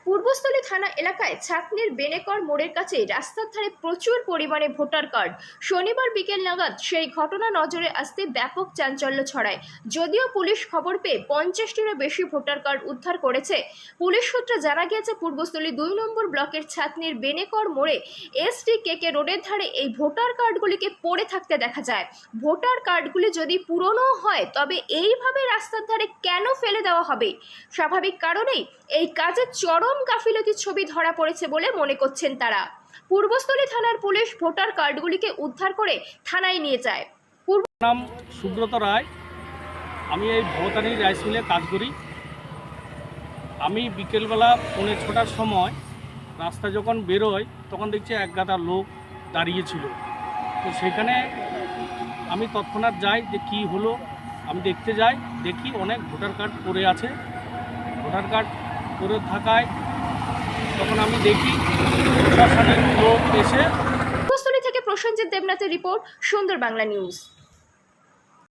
পূর্বস্থলী থানা এলাকায় ছাতনির বেনেকর মোড়ের কাছে রাস্তার ধারে প্রচুর পরিমাণে ভোটার কার্ড। শনিবার বিকেল নাগাদ সেই ঘটনা নজরে আসতে ব্যাপক চাঞ্চল্য ছড়ায়। যদিও পুলিশ খবর পেয়ে 50টিরও বেশি ভোটার কার্ড উদ্ধার করেছে। পুলিশ সূত্রে জানা গিয়েছে, পূর্বস্থলী 2 নম্বর ব্লকের ছাতনির বেনেকর মোড়ে SDKK রোডের ধারে এই ভোটার কার্ডগুলিকে পড়ে থাকতে দেখা যায়। ভোটার কার্ডগুলি যদি পুরনো হয় তবে এইভাবে রাস্তার ধারে কেন ফেলে দেওয়া হবে? স্বাভাবিক কারণেই এই কাজের চরম গাফিলতির ছবি ধরা পড়েছে বলে মনে করছেন তারা। পূর্বস্থলী থানার পুলিশ ভোটার কার্ডগুলিকে উদ্ধার করে থানায় নিয়ে যায়। নাম সুব্রত রায়। আমি এই ভবতানী রাইস মিলে কাজ করি। আমি বিকেলবেলা 5:45টার সময় রাস্তা যখন বেরোয় তখন দেখছি এক গাদা লোক দাঁড়িয়েছিল। তো সেখানে আমি তৎক্ষণাৎ যাই যে কী হলো। আমি দেখতে যাই, দেখি অনেক ভোটার কার্ড পড়ে আছে। ভোটার কার্ড পড়ে থাকায় তখন আমি দেখি প্রশাসনের লোক এসে। পূর্বস্থলী থেকে প্রসেনজিৎ দেবনাথের রিপোর্ট, সুন্দর বাংলা নিউজ।